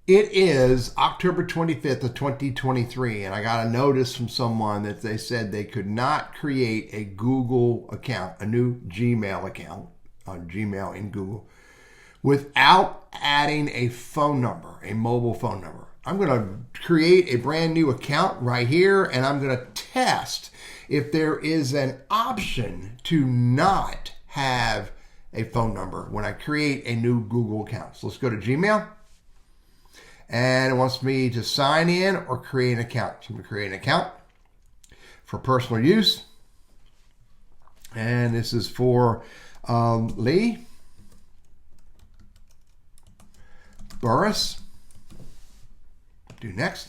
It is October 25th of 2023, and I got a notice from someone that they said they could not create a Google account, a new Gmail account on Gmail in Google, without adding a phone number, a mobile phone number. I'm going to create a brand new account right here, and I'm going to test if there is an option to not have a phone number when I create a new Google account. So let's go to Gmail. And it wants me to sign in or create an account. So I'm going to create an account for personal use. And this is for Lee Burris. Do next.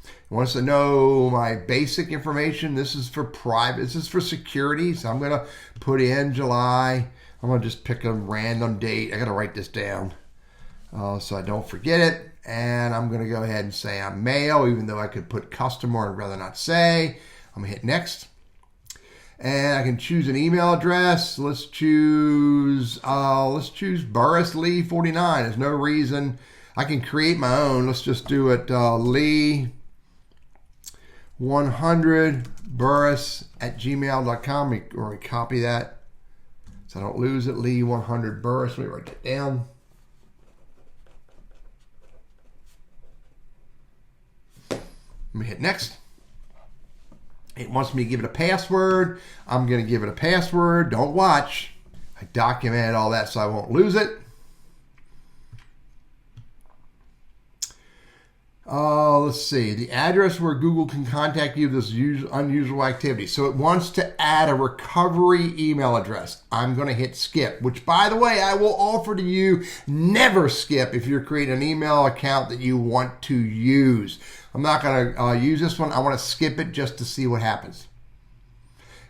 It wants to know my basic information. This is for private. This is for security. So I'm going to put in July. I'm going to just pick a random date. I got to write this down so I don't forget it. And I'm going to go ahead and say I'm male, even though I could put customer and rather not say. I'm going to hit next. And I can choose an email address. Let's choose Burris Lee 49. There's no reason. I can create my own. Let's just do it Lee 100 Burris at gmail.com. Or we copy that so I don't lose it. Lee 100 Burris. Let me write that down. Let me hit next. It wants me to give it a password. I'm going to give it a password. Don't watch. I documented all that so I won't lose it. Let's see. The address where Google can contact you if this unusual activity. So it wants to add a recovery email address. I'm going to hit skip, which, by the way, I will offer to you never skip if you're creating an email account that you want to use. I'm not going to use this one. I want to skip it just to see what happens.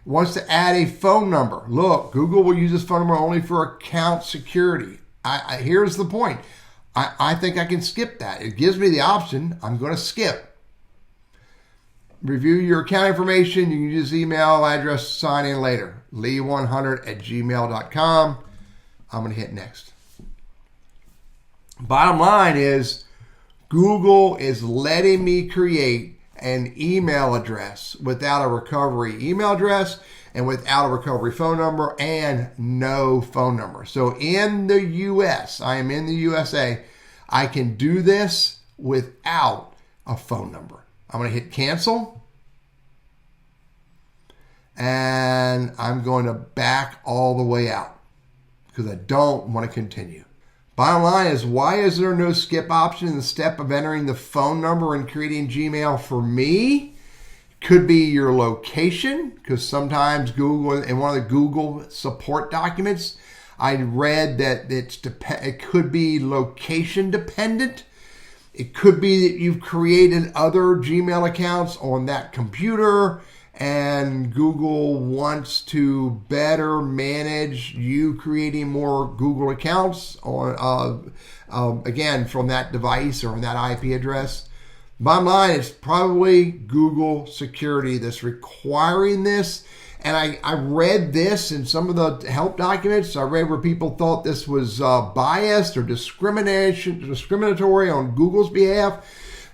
It wants to add a phone number. Look, Google will use this phone number only for account security. Here's the point. I think I can skip that. It gives me the option. I'm going to skip. Review your account information. You can use email address, sign in later. Lee100 at gmail.com. I'm going to hit next. Bottom line is Google is letting me create an email address without a recovery email address and without a recovery phone number and no phone number. So in the US, I am in the USA, I can do this without a phone number. I'm going to hit cancel. And I'm going to back all the way out because I don't want to continue. Bottom line is, why is there no skip option in the step of entering the phone number and creating Gmail for me? Could be your location, because sometimes Google, in one of the Google support documents, I read that it could be location dependent. It could be that you've created other Gmail accounts on that computer and Google wants to better manage you creating more Google accounts on, again, from that device or on that IP address. Bottom line, it's probably Google security that's requiring this. And I read this in some of the help documents. I read where people thought this was biased or discriminatory on Google's behalf.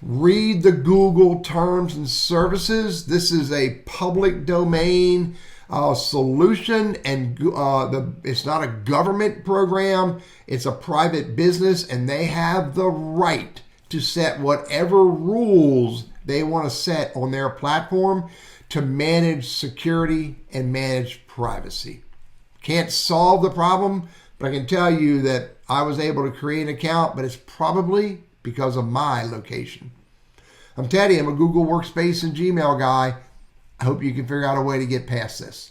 Read the Google terms and services. This is a public domain solution, and it's not a government program. It's a private business, and they have the right to set whatever rules they want to set on their platform to manage security and manage privacy. Can't solve the problem, but I can tell you that I was able to create an account, but it's probably because of my location. I'm Teddy. I'm a Google Workspace and Gmail guy. I hope you can figure out a way to get past this.